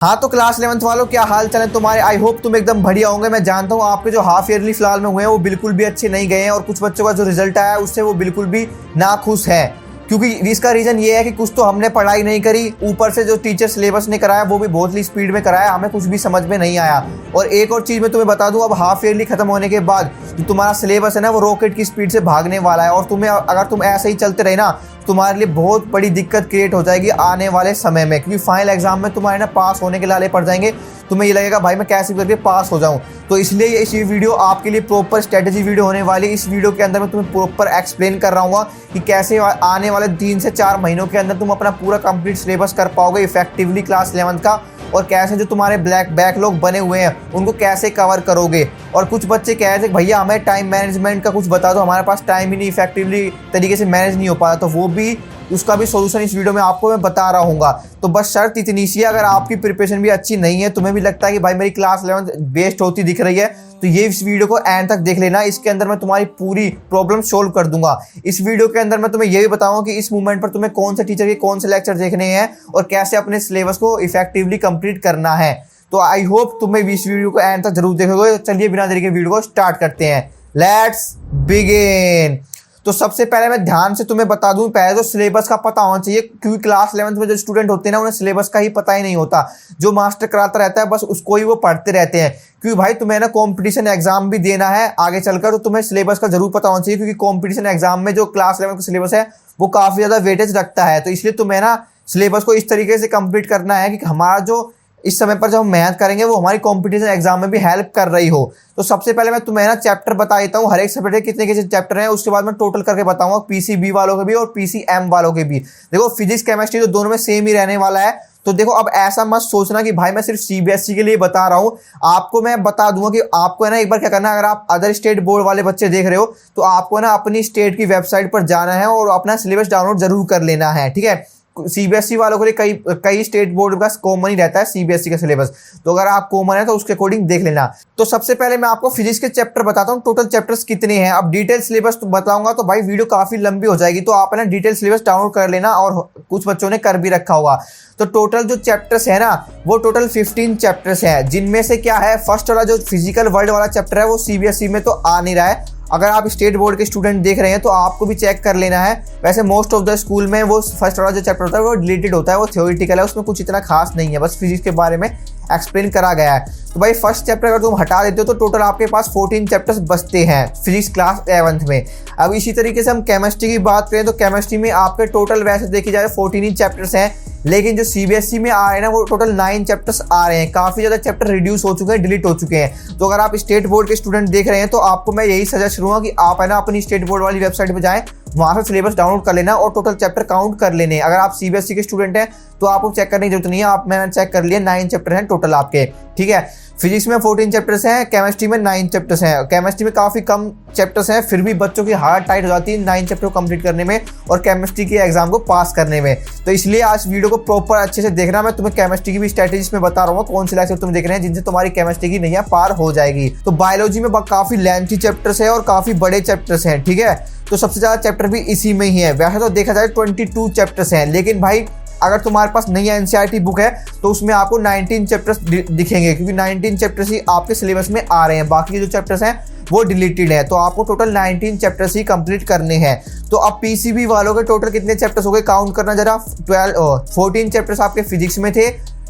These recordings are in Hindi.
हाँ तो क्लास 11th वालों, क्या हाल चाल है तुम्हारे। आई होप तुम एकदम बढ़िया होंगे। मैं जानता हूँ आपके जो हाफ ईयरली फिलहाल में हुए हैं वो बिल्कुल भी अच्छे नहीं गए हैं, और कुछ बच्चों का जो रिजल्ट आया है उससे वो बिल्कुल भी नाखुश है। क्योंकि इसका रीजन ये है कि कुछ तो हमने पढ़ाई नहीं करी, ऊपर से जो टीचर सिलेबस ने कराया वो भी बहुत ही स्पीड में कराया, हमें कुछ भी समझ में नहीं आया। और एक और चीज़ मैं तुम्हें बता दूं, अब हाफ ईयरली खत्म होने के बाद जो तुम्हारा सिलेबस है ना वो रॉकेट की स्पीड से भागने वाला है, और तुम्हें अगर तुम ऐसे ही चलते रहे ना तुम्हारे लिए बहुत बड़ी दिक्कत क्रिएट हो जाएगी आने वाले समय में। क्योंकि फाइनल एग्जाम में तुम्हारे ना पास होने के लाले पड़ जाएंगे, तुम्हें ये लगेगा भाई मैं कैसे करके पास हो जाऊं। तो इसलिए ये वीडियो आपके लिए प्रॉपर स्ट्रेटेजी वीडियो होने वाली है। इस वीडियो के अंदर मैं तुम्हें प्रॉपर एक्सप्लेन कर रहा हूँ कि कैसे आने वाले 3 से 4 महीनों के अंदर तुम अपना पूरा कंप्लीट सिलेबस कर पाओगे इफेक्टिवली क्लास 11th का, और कैसे जो तुम्हारे बैकलॉग बने हुए हैं उनको कैसे कवर करोगे। और कुछ बच्चे कह रहे थे भैया हमें टाइम मैनेजमेंट का कुछ बता दो, हमारे पास टाइम ही नहीं इफेक्टिवली तरीके से मैनेज नहीं हो पाता, तो वो भी उसका भी सोल्यूशन इस वीडियो में आपको मैं बता रहा हूँ। तो बस शर्त इतनी सी है, अगर आपकी प्रिपरेशन भी अच्छी नहीं है, तुम्हें भी लगता है कि भाई मेरी क्लास 11th वेस्ट होती दिख रही है, तो ये इस वीडियो को एंड तक देख लेना। इसके अंदर मैं तुम्हारी पूरी प्रॉब्लम सोल्व कर दूंगा। इस वीडियो के अंदर मैं तुम्हें ये भी बताऊंगा कि इस मूवमेंट पर तुम्हें कौन से टीचर के कौन से लेक्चर देखने हैं और कैसे अपने सिलेबस को इफेक्टिवली कंप्लीट करना है। तो आई होप तुम्हें इस वीडियो को एंड तक जरूर देखोगे। चलिए बिना देरी के वीडियो को स्टार्ट करते हैं। Let's begin. तो सबसे पहले मैं ध्यान से तुम्हें बता दूं, पहले तो सिलेबस का पता होना चाहिए, क्योंकि क्लास 11th में जो स्टूडेंट होते हैं ना उन्हें सिलेबस का ही पता ही नहीं होता। जो मास्टर कराता रहता है बस उसको ही वो पढ़ते रहते हैं। क्योंकि भाई तुम्हें ना कंपटीशन एग्जाम भी देना है आगे चलकर, तो तुम्हें सिलेबस का जरूर पता होना चाहिए, क्योंकि कंपटीशन एग्जाम में जो क्लास 11th का सिलेबस है वो काफी ज्यादा वेटेज रखता है। तो इसलिए तुम्हें ना सिलेबस को इस तरीके से कंप्लीट करना है कि हमारा जो इस समय पर जब हम मेहनत करेंगे वो हमारी कंपटीशन एग्जाम में भी हेल्प कर रही हो। तो सबसे पहले मैं तुम्हें ना चैप्टर बता देता हूँ, हर एक सब्जेक्ट के कितने कितने चैप्टर हैं, उसके बाद मैं टोटल करके बताऊंगा पीसीबी वालों के भी और पीसीएम वालों के भी। देखो फिजिक्स केमिस्ट्री तो दोनों में सेम ही रहने वाला है। तो देखो अब ऐसा मत सोचना कि भाई मैं सिर्फ सीबीएसई के लिए बता रहा हूँ, आपको मैं बता दूंगा कि आपको है ना एक बार क्या करना है। अगर आप अदर स्टेट बोर्ड वाले बच्चे देख रहे हो तो आपको ना अपनी स्टेट की वेबसाइट पर जाना है और अपना सिलेबस डाउनलोड जरूर कर लेना है, ठीक है। सीबीएसई वालों के लिए कई स्टेट बोर्ड का कॉमन ही रहता है सीबीएसई का सिलेबस, तो अगर आप कॉमन है तो उसके अकॉर्डिंग देख लेना। तो सबसे पहले मैं आपको फिजिक्स के चैप्टर बताता हूँ, टोटल चैप्टर्स कितने हैं। अब डिटेल सिलेबस तो बताऊंगा तो भाई वीडियो काफी लंबी हो जाएगी, तो आप है ना डिटेल सिलेबस डाउनलोड कर लेना, और कुछ बच्चों ने कर भी रखा होगा। तो टोटल जो चैप्टर्स है ना वो टोटल 15 चैप्टर्स हैं, जिनमें से क्या है फर्स्ट वाला जो फिजिकल वर्ल्ड वाला चैप्टर है वो सीबीएसई में तो आ नहीं रहा है। अगर आप स्टेट बोर्ड के स्टूडेंट देख रहे हैं तो आपको भी चेक कर लेना है। वैसे मोस्ट ऑफ द स्कूल में वो फर्स्ट वाला जो चैप्टर होता है वो डिलीटेड होता है, वो थ्योरेटिकल है, उसमें कुछ इतना खास नहीं है, बस फिजिक्स के बारे में एक्सप्लेन करा गया है। तो भाई फर्स्ट चैप्टर अगर तुम हटा देते हो तो टोटल आपके पास 14 चैप्टर्स बचते हैं फिजिक्स क्लास 11th में। अब इसी तरीके से हम केमिस्ट्री की बात करें तो केमिस्ट्री में आपके टोटल वैसे देखी जाए 14 ही चैप्टर्स हैं, लेकिन जो सीबीएसई में आ रहे हैं ना वो टोटल 9 चैप्टर्स आ रहे हैं। काफ़ी ज़्यादा चैप्टर रिड्यूस हो चुके हैं, डिलीट हो चुके हैं। तो अगर आप स्टेट बोर्ड के स्टूडेंट देख रहे हैं तो आपको मैं यही सजेस्ट करूँगा कि आप है ना अपनी स्टेट बोर्ड वाली वेबसाइट पर जाएँ, वहाँ से सिलेबस डाउनलोड कर लेना और टोटल चैप्टर काउंट कर लेने। अगर आप सीबीएसई के स्टूडेंट हैं तो आपको चेक करने की जरूरत नहीं है, मैंने चेक कर लिया 9 चैप्टर हैं टोटल आपके, ठीक है। फिजिक्स में 14 चैप्टर्स हैं, केमिस्ट्री में 9 चैप्टर्स हैं। केमिस्ट्री में काफ़ी कम चैप्टर्स हैं, फिर भी बच्चों की हार्ट टाइट हो जाती है 9 चैप्टर को कंप्लीट करने में और केमिस्ट्री के एग्जाम को पास करने में। तो इसलिए आज वीडियो को प्रॉपर अच्छे से देखना। मैं तुम्हें केमिस्ट्री की भी स्ट्रैटेजीज में बता रहा हूँ कौन से लेक्चर तुम देख रहे हैं जिनसे तुम्हारी केमिस्ट्री की नैया पार हो जाएगी। तो बायोलॉजी में काफ़ी लेंथी चैप्टर्स है और काफ़ी बड़े चैप्टर्स हैं, ठीक है। तो सबसे ज़्यादा चैप्टर भी इसी में ही है। वैसे तो देखा जाए 22 चैप्टर्स हैं, लेकिन भाई अगर तुम्हारे पास नई एनसीईआरटी बुक है तो उसमें आपको 19 चैप्टर्स दिखेंगे, क्योंकि 19 चैप्टर्स ही आपके सिलेबस में आ रहे हैं, बाकी जो चैप्टर्स हैं वो डिलीटेड है। तो आपको टोटल 19 चैप्टर्स ही कंप्लीट करने हैं। तो अब पीसीबी वालों के टोटल कितने चैप्टर्स हो गए काउंट करना जरा। 14 चैप्टर्स आपके फिजिक्स में थे,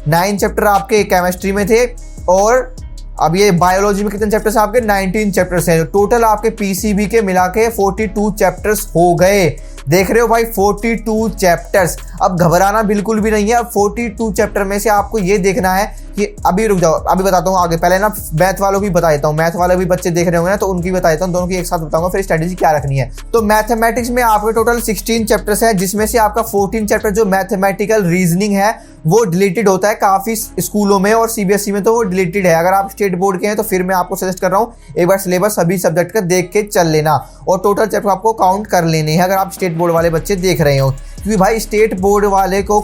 9 चैप्टर आपके केमिस्ट्री में थे, और अब ये बायोलॉजी में कितने चैप्टर्स आपके 19 चैप्टर्स हैं। टोटल आपके पीसीबी के मिला के 42 चैप्टर्स हो गए। देख रहे हो भाई 42 चैप्टर्स। अब घबराना बिल्कुल भी नहीं है। अब 42 चैप्टर में से आपको ये देखना है कि अभी रुक जाओ, अभी बताता हूँ आगे। पहले ना मैथ वालों की बता देता हूँ, मैथ वाले भी बच्चे देख रहे होंगे ना तो उनकी बता देता हूँ, दोनों की एक साथ बताऊंगा फिर स्ट्रेटेजी क्या रखनी है। तो मैथमेटिक्स में आपके टोटल 16 चैप्टर्स है, जिसमें से आपका 14 चैप्टर जो मैथमेटिकल रीजनिंग है वो डिलीटेड होता है काफ़ी स्कूलों में, और सीबीएसई में तो वो डिलीटेड है। अगर आप स्टेट बोर्ड के हैं तो फिर मैं आपको सजेस्ट कर रहा हूँ एक बार सिलेबस सभी सब्जेक्ट का देख के चल लेना और टोटल चैप्टर आपको काउंट कर लेने हैं अगर आप स्टेट बोर्ड वाले बच्चे देख रहे हो। क्योंकि भाई स्टेट बोर्ड वाले को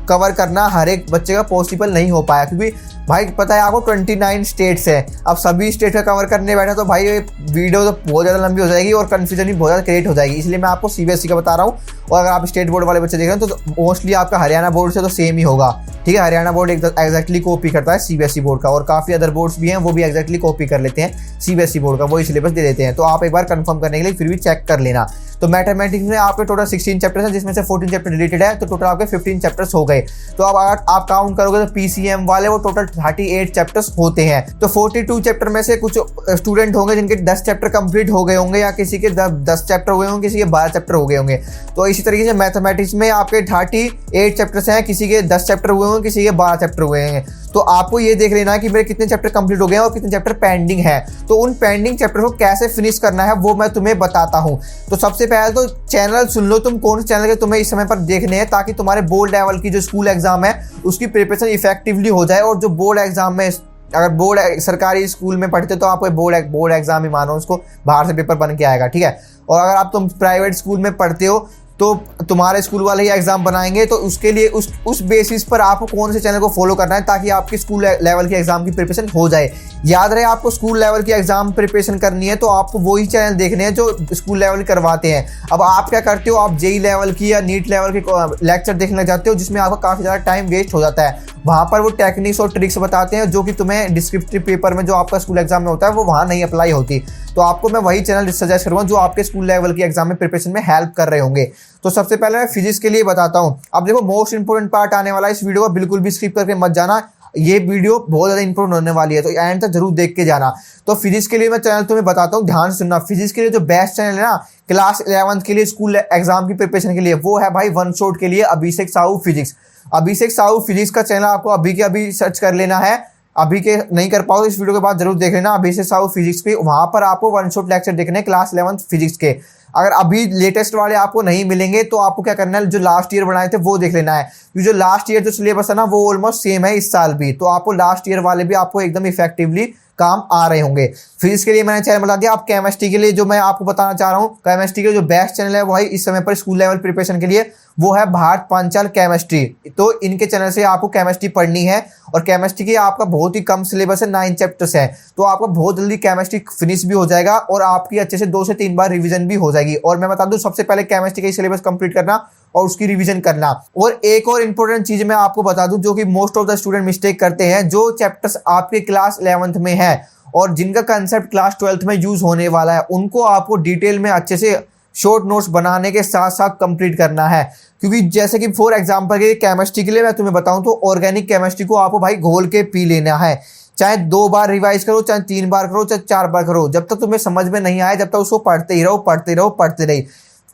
कवर करना हर एक बच्चे का पॉसिबल नहीं हो पाया, क्योंकि भाई पता है आपको 29 स्टेट्स है। अब सभी स्टेट का कवर करने बैठा तो भाई वीडियो तो बहुत ज़्यादा लंबी हो जाएगी और कन्फ्यूजन भी बहुत ज़्यादा क्रिएट हो जाएगी। इसलिए मैं आपको सीबीएसई का बता रहा हूँ। और अगर आप स्टेट बोर्ड वाले बच्चे देख रहे हैं तो मोस्टली आपका हरियाणा बोर्ड से तो सेम ही होगा, ठीक है। हरियाणा बोर्ड एग्जैक्टली कॉपी करता है सीबीएसई बोर्ड का, और काफ़ी अदर बोर्ड्स भी हैं वो भी एग्जैक्टली कॉपी कर लेते हैं सीबीएसई बोर्ड का, वही सिलेबस दे देते हैं। तो आप एक बार कंफर्म करने के लिए फिर भी चेक कर लेना। तो मैथमेटिक्स में आपके टोटल 16 चैप्टर्स हैं, जिसमें से 14 चैप्टर रिलेटेड है, तो टोटल आपके 15 चैप्टर्स हो गए। तो अब अगर आप काउंट करोगे तो पीसीएम वाले वो टोटल 38 चैप्टर्स होते हैं। तो 42 चैप्टर में से कुछ स्टूडेंट होंगे जिनके 10 चैप्टर कंप्लीट हो गए होंगे, या किसी के 10 चैप्टर हुए होंगे, किसी के 12 चैप्टर हो गए होंगे। तो इसी तरीके से मैथमेटिक्स में आपके 38 चैप्टर्स हैं, किसी के 10 चैप्टर हुए होंगे, किसी के 12 चैप्टर हुए हैं। तो आपको ये देख लेना है कि मेरे कितने चैप्टर कंप्लीट हो गए हैं और कितने चैप्टर पेंडिंग है। तो उन पेंडिंग चैप्टर को कैसे फिनिश करना है वो मैं तुम्हें बताता हूँ। तो सबसे पहले तो चैनल सुन लो, तुम कौन से चैनल के तुम्हें इस समय पर देखने हैं, ताकि तुम्हारे बोर्ड लेवल की जो स्कूल एग्जाम है उसकी प्रिपरेशन इफेक्टिवली हो जाए। और जो बोर्ड एग्जाम में, अगर बोर्ड सरकारी स्कूल में पढ़ते तो आपको बोर्ड एग्जाम ही मानो उसको, बाहर से पेपर बन के आएगा, ठीक है। और अगर तुम प्राइवेट स्कूल में पढ़ते हो तो तुम्हारे स्कूल वाले ही एग्जाम बनाएंगे। तो उसके लिए उस बेसिस पर आपको कौन से चैनल को फॉलो करना है ताकि आपकी स्कूल लेवल की एग्जाम की प्रिपरेशन हो जाए। याद रहे, आपको स्कूल लेवल की एग्जाम प्रिपरेशन करनी है तो आपको वही चैनल देखने हैं जो स्कूल लेवल करवाते हैं। अब आप क्या करते हो, आप जेई लेवल की या नीट लेवल के लेक्चर देखने लग जाते हो, जिसमें आपका काफ़ी ज़्यादा टाइम वेस्ट हो जाता है। वहाँ पर वो टेक्निक्स और ट्रिक्स बताते हैं जो कि तुम्हें डिस्क्रिप्टिव पेपर में जो आपका स्कूल एग्जाम में होता है वो वहाँ नहीं अप्लाई होती। तो आपको मैं वही चैनल सजेस्ट करूँगा जो आपके स्कूल लेवल की एग्जाम में प्रिपरेशन में हेल्प कर रहे होंगे। तो सबसे पहले मैं फिजिक्स के लिए बताता हूँ। अब देखो, मोस्ट इंपोर्टेंट पार्ट आने वाला है, इस वीडियो को बिल्कुल भी स्किप करके मत जाना। ये वीडियो बहुत ज़्यादा इंपॉर्टेंट होने वाली है, तो एंड तक जरूर देख के जाना। तो फिजिक्स के लिए मैं चैनल तुम्हें बताता हूँ, ध्यान से सुनना। फिजिक्स के लिए जो बेस्ट चैनल है ना क्लास 11th के लिए स्कूल एग्जाम की प्रिपरेशन के लिए, वो है भाई वन शॉट के लिए अभिषेक साहू फिजिक्स। अभिषेक साहू फिजिक्स का चैनल आपको अभी के अभी सर्च कर लेना है। अभी के नहीं कर पाओ तो इस वीडियो के बाद जरूर देख लेना अभिषेक साहू फिजिक्स पे। वहाँ पर आपको वन शॉट लेक्चर देखने हैं क्लास 11th फिजिक्स के। अगर अभी लेटेस्ट वाले आपको नहीं मिलेंगे तो आपको क्या करना है, जो लास्ट ईयर बनाए थे वो देख लेना है, क्योंकि जो लास्ट ईयर जो सिलेबस है ना वो ऑलमोस्ट सेम है इस साल भी। तो आपको लास्ट ईयर वाले भी आपको एकदम इफेक्टिवली काम आ रहे होंगे। फिजिक्स के लिए मैंने चैनल बता दिया। आप केमिस्ट्री के लिए जो मैं आपको बताना चाह रहा हूँ, केमिस्ट्री के जो बेस्ट चैनल है वो है इस समय पर स्कूल लेवल प्रिपरेशन के लिए, वो है भारत पांचाल केमिस्ट्री। तो इनके चैनल से आपको केमिस्ट्री पढ़नी है, और केमिस्ट्री की आपका बहुत ही कम सिलेबस है, 9 चैप्टर्स हैं। तो आपका बहुत जल्दी केमिस्ट्री फिनिश भी हो जाएगा और आपकी अच्छे से 2 से 3 बार रिवीजन भी हो जाएगी। और मैं बता दूं, सबसे पहले केमिस्ट्री का सिलेबस कंप्लीट करना और उसकी रिवीजन करना। और एक और इंपॉर्टेंट चीज मैं आपको बता दूं जो कि most of the student mistake करते हैं, जो चैप्टर्स आपके क्लास 11th में है और जिनका कंसेप्ट क्लास 12th में यूज होने वाला है, उनको आपको डिटेल में अच्छे से शॉर्ट नोट्स बनाने के साथ साथ कंप्लीट करना है। क्योंकि जैसे कि फॉर एग्जांपल के केमिस्ट्री के लिए मैं तुम्हें बताऊं तो ऑर्गेनिक केमिस्ट्री को आपको भाई घोल के पी लेना है। चाहे 2 बार रिवाइज करो, चाहे 3 बार करो, चाहे 4 बार करो, जब तक तुम्हें समझ में नहीं आए जब तक उसको पढ़ते ही रहो, पढ़ते रहो, पढ़ते रही।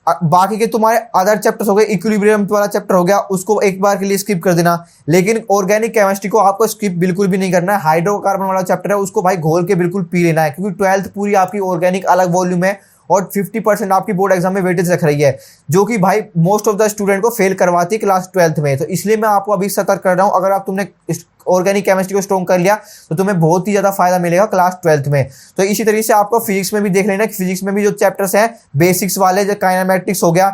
बाकी के तुम्हारे अदर चैप्टर्स हो गए, इक्विलिब्रियम वाला चैप्टर हो गया, उसको एक बार के लिए स्किप कर देना। लेकिन ऑर्गेनिक केमिस्ट्री को आपको स्किप बिल्कुल भी नहीं करना है। हाइड्रोकार्बन वाला चैप्टर है उसको भाई घोल के बिल्कुल पी लेना है, क्योंकि 12th पूरी आपकी ऑर्गेनिक अलग वॉल्यूम है और 50% आपकी बोर्ड एग्जाम में वेटेज रख रही है, जो कि भाई मोस्ट ऑफ द स्टूडेंट को फेल करवाती है क्लास 12th में। तो इसलिए मैं आपको अभी सतर्क कर रहा हूँ, अगर आप तुमने ऑर्गेनिक केमिस्ट्री को स्ट्रॉन्ग कर लिया तो तुम्हें बहुत ही ज़्यादा फायदा मिलेगा क्लास 12th में। तो इसी तरीके से आपको फिजिक्स में भी देख लेना कि फिजिक्स में भी जो चैप्टर्स हैं बेसिक्स वाले, जो काइनेमेटिक्स हो गया,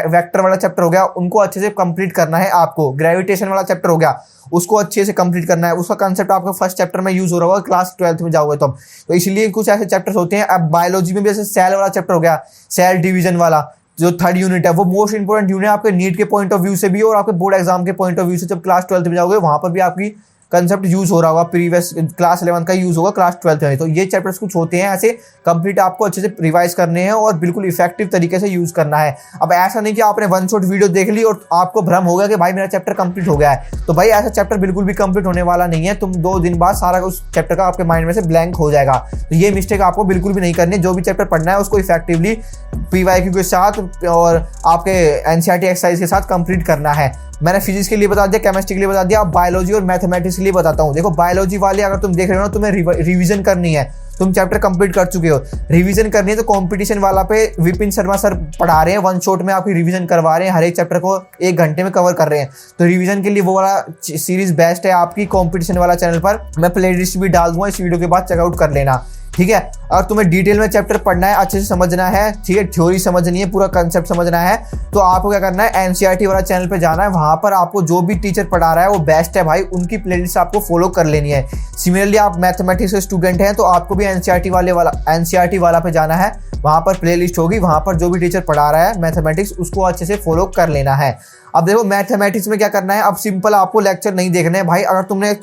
वेक्टर वाला चैप्टर हो गया, उनको अच्छे से कंप्लीट करना है आपको। ग्रेविटेशन वाला चैप्टर हो गया, उसको अच्छे से कंप्लीट करना है। उसका कंसेप्ट आपका फर्स्ट चैप्टर में यूज हो रहा होगा क्लास 12th में जाओगे तो इसलिए कुछ ऐसे चैप्टर्स होते हैं। अब बायोलॉजी में भी जैसे सेल वाला चैप्टर हो गया, सेल डिवीजन वाला जो 3rd यूनिट है, वो मोस्ट इंपोर्टेंट यूनिट है आपके नीट के पॉइंट ऑफ व्यू से भी और आपके बोर्ड एग्जाम के पॉइंट ऑफ व्यू से। जब क्लास 12th में जाओगे वहां पर भी आपकी कंसेप्ट यूज हो रहा होगा, प्रीवियस क्लास 11th का यूज होगा क्लास 12th में। तो ये चैप्टर्स कुछ होते हैं ऐसे कंप्लीट आपको अच्छे से रिवाइज करने हैं और बिल्कुल इफेक्टिव तरीके से यूज करना है। अब ऐसा नहीं कि आपने वन शॉट वीडियो देख ली और आपको भ्रम हो गया कि भाई मेरा चैप्टर कंप्लीट हो गया है। तो भाई ऐसा चैप्टर बिल्कुल भी कंप्लीट होने वाला नहीं है। तुम 2 दिन बाद सारा उस चैप्टर का आपके माइंड में से ब्लैंक हो जाएगा। तो ये मिस्टेक आपको बिल्कुल भी नहीं करनी है। जो भी चैप्टर पढ़ना है उसको इफेक्टिवली PYQ के साथ और आपके NCERT एक्सरसाइज के साथ कंप्लीट करना है। मैंने फिजिक्स के लिए बता दिया, केमिस्ट्री के लिए बता दिया, अब बायोलॉजी और मैथमेटिक्स के लिए बताता हूँ। देखो बायोलॉजी वाले अगर तुम देख रहे हो ना, तुम्हें रिवीजन करनी है। तुम चैप्टर कंप्लीट कर चुके हो, रिवीजन करनी है तो कंपटीशन वाला पे विपिन शर्मा सर पढ़ा रहे हैं, वन शॉट में आपकी रिवीजन करवा रहे हैं, हर एक चैप्टर को 1 घंटे में कवर कर रहे हैं। तो रिवीजन के लिए वो वाला सीरीज बेस्ट है आपकी कंपटीशन वाला चैनल पर। मैं प्ले लिस्ट भी डाल दूंगा इस वीडियो के बाद, चेकआउट कर लेना। ठीक है। अगर तुम्हें डिटेल में चैप्टर पढ़ना है, अच्छे से समझना है, ठीक है, थ्योरी समझनी है, पूरा कंसेप्ट समझना है, तो आपको क्या करना है, एनसीईआरटी वाला चैनल पे जाना है। वहां पर आपको जो भी टीचर पढ़ा रहा है वो बेस्ट है भाई, उनकी प्लेलिस्ट आपको फॉलो कर लेनी है। सिमिलरली आप मैथमेटिक्स के स्टूडेंट हैं तो आपको भी एनसीईआरटी वाला पे जाना है। वहां पर प्लेलिस्ट होगी, वहां पर जो भी टीचर पढ़ा रहा है मैथमेटिक्स उसको अच्छे से फॉलो कर लेना है। अब देखो मैथमेटिक्स में क्या करना है, अब सिंपल आपको लेक्चर नहीं देखना है भाई। अगर तुमने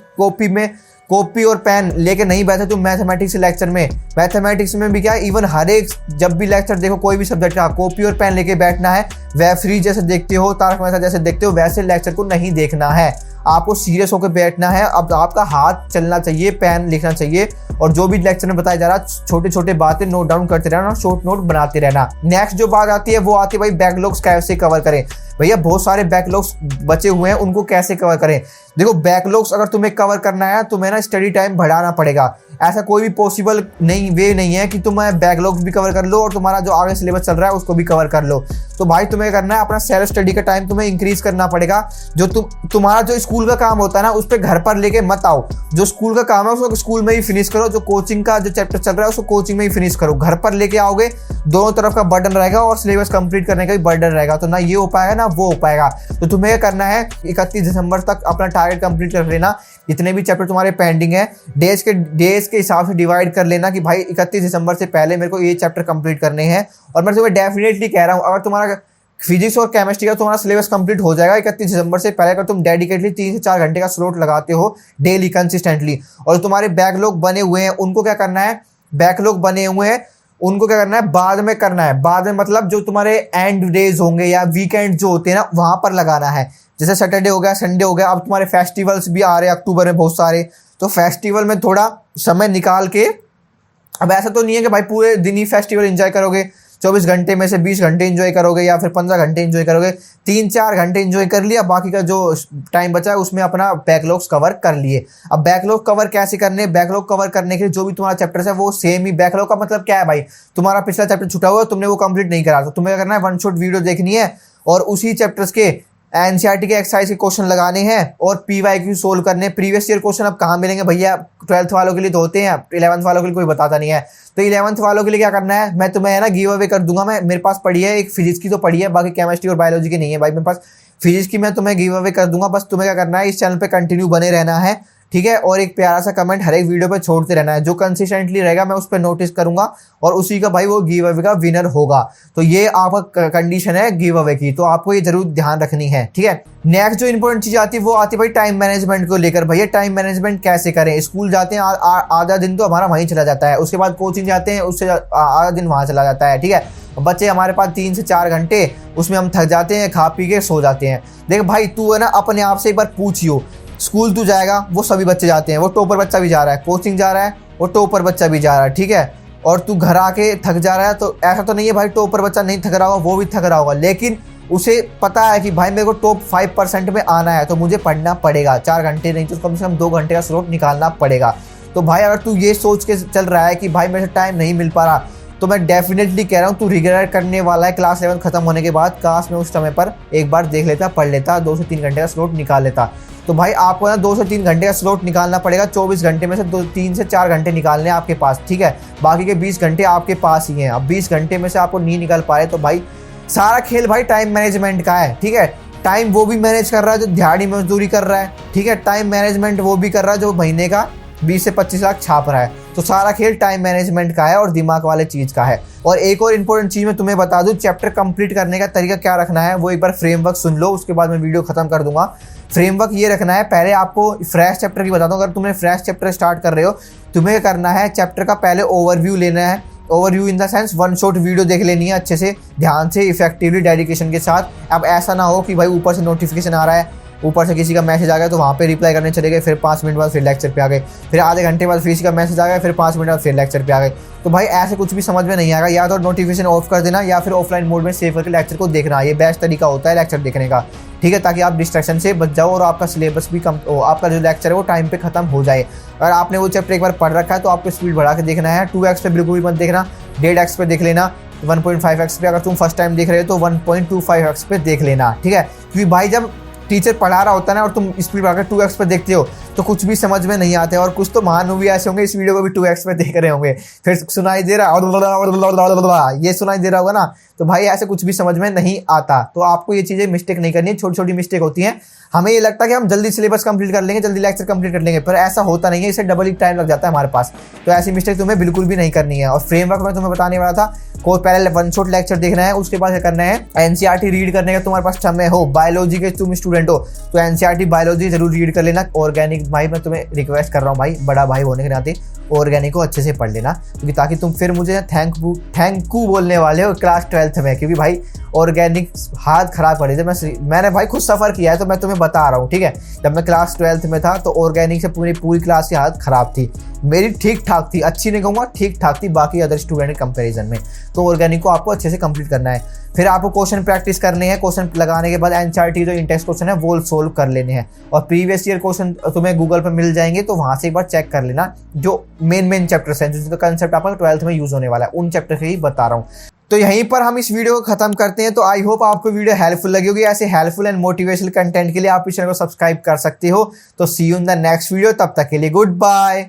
कॉपी और पेन लेके नहीं बैठे तुम मैथमेटिक्स लेक्चर में, मैथमेटिक्स में भी क्या इवन हर एक जब भी लेक्चर देखो कोई भी सब्जेक्ट का, कॉपी और पेन लेके बैठना है। वेब सीरीज जैसे देखते हो, तारक मेहता जैसे देखते हो, वैसे लेक्चर को नहीं देखना है। आपको सीरियस होकर बैठना है। अब आपका हाथ चलना चाहिए, पेन लिखना चाहिए, और जो भी लेक्चर में बताया जा रहा है छोटे छोटे बातें नोट डाउन करते रहना, शॉर्ट नोट बनाते रहना। नेक्स्ट जो बात आती है वो आती है भाई बैकलॉग्स कैसे कवर करें। भैया बहुत सारे बैकलॉग्स बचे हुए हैं, उनको कैसे कवर करें। देखो बैकलॉग्स अगर तुम्हें कवर करना है तुम्हें ना स्टडी टाइम बढ़ाना पड़ेगा। ऐसा कोई भी पॉसिबल वे नहीं है कि तुम बैकलॉग्स भी कवर कर लो और तुम्हारा जो आगे सिलेबस चल रहा है उसको भी कवर कर लो। तो भाई तुम्हें करना है अपना सेल्फ स्टडी का टाइम तुम्हें इंक्रीज करना पड़ेगा। जो तुम्हारा जो स्कूल का काम होता है ना उस पर घर पर लेके मत आओ। जो स्कूल का काम है उसको स्कूल में ही फिनिश करो, जो कोचिंग का जो चैप्टर चल रहा है उसको कोचिंग में ही फिनिश करो। घर पर लेके आओगे दोनों तरफ का बर्डन रहेगा और सिलेबस कंप्लीट करने का भी बर्डन रहेगा, तो ना ये हो पाएगा ना वो हो पाएगा। तो तुम्हें करना है 31 दिसंबर तक अपना टारगेट कंप्लीट कर लेना। जितने भी चैप्टर तुम्हारे पेंडिंग है डेज के हिसाब से डिवाइड कर लेना कि भाई 31 दिसंबर से पहले मेरे को ये चैप्टर कंप्लीट करने हैं। और मैं तुम्हें डेफिनेटली कह रहा हूँ अगर तुम्हारा फिजिक्स और केमिस्ट्री का तुम्हारा सिलेबस कंप्लीट हो जाएगा 31 दिसंबर से पहले, अगर तुम डेडिकेटली 3 से 4 घंटे का स्लॉट लगाते हो डेली कंसिस्टेंटली। और तुम्हारे बैकलॉग बने हुए हैं उनको क्या करना है, बैकलॉग बने हुए हैं उनको क्या करना है बाद में करना है। बाद में मतलब जो तुम्हारे एंड डेज होंगे या वीकेंड जो होते हैं ना वहां पर लगाना है। जैसे सैटरडे हो गया, संडे हो गया, अब तुम्हारे फेस्टिवल्स भी आ रहे हैं अक्टूबर में बहुत सारे, तो फेस्टिवल में थोड़ा समय निकाल के, अब ऐसा तो नहीं है कि भाई पूरे दिन ही फेस्टिवल एंजॉय करोगे, 24 घंटे में से 20 घंटे एंजॉय करोगे या फिर 15 घंटे एंजॉय करोगे, 3-4 घंटे एंजॉय कर लिया, बाकी का जो टाइम बचा है उसमें अपना बैकलॉग्स कवर कर लिए। अब बैकलॉग कवर कैसे करने, बैकलॉग कवर करने के लिए जो भी तुम्हारा चैप्टर है वो सेम ही। बैकलॉग का मतलब क्या है भाई, तुम्हारा पिछला चैप्टर छूटा हुआ है तुमने वो कंप्लीट नहीं करा, तो तुम्हें क्या करना है, वन शॉट वीडियो देखनी है और उसी चैप्टर्स के एनसीईआरटी के एक्सरसाइज के क्वेश्चन लगाने हैं और पीवाईक्यू सोल्व करने। प्रीवियस ईयर क्वेश्चन अब कहाँ मिलेंगे भैया, 12th वालों के लिए तो होते हैं, 11th वालों के लिए कोई बताता नहीं है। तो 11th वालों के लिए क्या करना है, मैं तुम्हें है ना गिव अवे कर दूंगा। मेरे पास पड़ी है एक फिजिक्स की तो पड़ी है, बाकी केमिस्ट्री और बायोलॉजी की नहीं है भाई मेरे पास। फिजिक्स की मैं तुम्हें गिव अवे कर दूंगा, बस तुम्हें क्या करना है इस चैनल पे कंटिन्यू बने रहना है, ठीक है। और एक प्यारा सा कमेंट हर एक वीडियो पे छोड़ते रहना है, जो कंसिस्टेंटली रहेगा मैं उस पर नोटिस करूंगा और उसी का भाई वो गिव अवे का विनर होगा। तो ये आपका कंडीशन है गिव अवे की, तो आपको ये जरूर ध्यान रखनी है, ठीक है। नेक्स्ट जो इंपॉर्टेंट चीज आती है वो आती है भाई टाइम मैनेजमेंट को लेकर। भैया टाइम मैनेजमेंट कैसे करें, स्कूल जाते हैं आधा दिन तो हमारा वहीं चला जाता है, उसके बाद कोचिंग जाते हैं उससे आधा दिन वहाँ चला जाता है, ठीक है। बच्चे हमारे पास 3 से 4 घंटे, उसमें हम थक जाते हैं, खा पी के सो जाते हैं। देख भाई तू है ना अपने आप से एक बार पूछियो, स्कूल तू जाएगा वो सभी बच्चे जाते हैं, वो टॉपर बच्चा भी जा रहा है, कोचिंग जा रहा है वो टॉपर बच्चा भी जा रहा है, ठीक है। और तू घर आके थक जा रहा है, तो ऐसा तो नहीं है भाई टॉपर बच्चा नहीं थक रहा होगा, वो भी थक रहा होगा, लेकिन उसे पता है कि भाई मेरे को टॉप 5% में आना है तो मुझे पढ़ना पड़ेगा, 4 घंटे नहीं तो कम से कम 2 घंटे का स्लॉट निकालना पड़ेगा। तो भाई अगर तू ये सोच के चल रहा है कि भाई मेरे से टाइम नहीं मिल पा रहा, तो मैं डेफिनेटली कह रहा हूँ तू रिग्रेट करने वाला है क्लास 11 खत्म होने के बाद। काश में उस समय पर एक बार देख लेता, पढ़ लेता, 2 से 3 घंटे का स्लॉट निकाल लेता। तो भाई आपको ना 2 से 3 घंटे का स्लॉट निकालना पड़ेगा। 24 घंटे में से 3 से 4 घंटे निकालने हैं आपके पास, ठीक है। बाकी के 20 घंटे आपके पास ही हैं। अब 20 घंटे में से आपको नहीं निकाल पाए तो भाई सारा खेल भाई टाइम मैनेजमेंट का है, ठीक है। टाइम वो भी मैनेज कर रहा है जो दिहाड़ी मजदूरी कर रहा है, ठीक है। टाइम मैनेजमेंट वो भी कर रहा है जो महीने का 20 से 25 लाख छाप रहा है। तो सारा खेल टाइम मैनेजमेंट का है और दिमाग वाले चीज़ का है। और एक और इंपॉर्टेंट चीज़ मैं तुम्हें बता दूं, चैप्टर कंप्लीट करने का तरीका क्या रखना है वो एक बार फ्रेमवर्क सुन लो, उसके बाद मैं वीडियो खत्म कर दूंगा। फ्रेमवर्क ये रखना है, पहले आपको फ्रेश चैप्टर की बताता हूँ। अगर तुमने फ्रेश चैप्टर स्टार्ट कर रहे हो, तुम्हें करना है चैप्टर का पहले ओवरव्यू लेना है। Overview in the sense one shot video देख लेनी है अच्छे से, ध्यान से, इफेक्टिवली, डेडिकेशन के साथ। अब ऐसा ना हो कि भाई ऊपर से नोटिफिकेशन आ रहा है, ऊपर से किसी का मैसेज आ गया तो वहाँ पे रिप्लाई करने चले गए, फिर 5 मिनट बाद फिर लेक्चर पे आ गए, फिर आधे घंटे बाद फिर किसी का मैसेज आ गया, फिर 5 मिनट बाद फिर लेक्चर पे आ गए। तो भाई ऐसे कुछ भी समझ में नहीं आएगा। या तो नोटिफिकेशन ऑफ कर देना या फिर ऑफलाइन मोड में सेव करके लेक्चर को देखना, ये बेस्ट तरीका होता है लेक्चर देखने का, ठीक है, ताकि आप डिस्ट्रैक्शन से बच जाओ और आपका सिलेबस भी कम, आपका जो लेक्चर है वो टाइम पे खत्म हो जाए। अगर आपने वो चैप्टर एक बार पढ़ रखा है तो आपको स्पीड बढ़ा के देखना है। 2x पे बिल्कुल भी मत देखना, 1.5x पे देख लेना, 1.5x पे अगर तुम फर्स्ट टाइम देख रहे हो तो 1.25x पे देख लेना, ठीक है। क्योंकि भाई जब टीचर पढ़ा रहा होता है ना और तुम स्पीड बढ़ाकर 2x पे देखते हो तो कुछ भी समझ में नहीं आते, और कुछ तो महान मूवी ऐसे होंगे इस वीडियो को भी 2x में देख रहे होंगे, फिर सुनाई दे रहा ये सुनाई दे रहा होगा ना, तो भाई ऐसे कुछ भी समझ में नहीं आता। तो आपको ये चीज़ें मिस्टेक नहीं करनी है, छोटी छोटी मिस्टेक होती हैं। हमें ये लगता है कि हम जल्दी सिलेबस कंप्लीट कर लेंगे, जल्दी लेक्चर कंप्लीट कर लेंगे, पर ऐसा होता नहीं है, इससे डबल ही टाइम लग जाता है हमारे पास। तो ऐसी मिस्टेक तुम्हें बिल्कुल भी नहीं करनी है। और फ्रेमवर्क में तुम्हें बताने वाला था, को पहले वन शॉट लेक्चर देखना है, उसके बाद क्या करना है, एनसीईआरटी रीड करने का तुम्हारे पास समय हो, बायोलॉजी के तुम स्टूडेंट हो तो एनसीईआरटी बायोलॉजी जरूर रीड कर लेना। ऑर्गेनिक भाई मैं तुम्हें रिक्वेस्ट कर रहा हूँ भाई, बड़ा भाई होने के नाते ऑर्गेनिक को अच्छे से पढ़ लेना, क्योंकि ताकि तुम फिर मुझे थैंक यू बोलने वाले हो क्लास 12th में, क्योंकि भाई ऑर्गेनिक हाथ खराब पड़े थे। मैंने भाई खुद सफ़र किया है तो मैं तुम्हें बता रहा हूँ, ठीक है। जब मैं क्लास 12th में था तो ऑर्गेनिक से पूरी क्लास की हालत ख़राब थी, मेरी ठीक ठाक थी, अच्छी नहीं कहूँगा, ठीक ठाक थी बाकी अदर स्टूडेंट के कंपैरिजन में। तो ऑर्गेनिक को आपको अच्छे से कंप्लीट करना है। फिर आपको क्वेश्चन प्रैक्टिस करने हैं, क्वेश्चन लगाने के बाद एनसीईआरटी जो इंटेक्स क्वेश्चन है वो सोल्व कर लेने हैं, और प्रीवियस ईयर क्वेश्चन तुम्हें गूगल पर मिल जाएंगे, तो वहाँ से एक बार चेक कर लेना। जो मेन चैप्टर्स हैं जिसका कंसेप्ट आपका 12th में यूज़ होने वाला है, उन चैप्टर से ही बता रहा हूँ। तो यहीं पर हम इस वीडियो को खत्म करते हैं। तो आई होप आपको वीडियो हेल्पफुल लगी होगी। ऐसे हेल्पफुल एंड मोटिवेशनल कंटेंट के लिए आप इस चैनल को सब्सक्राइब कर सकते हो। तो see you in the next video, तब तक के लिए गुड बाय।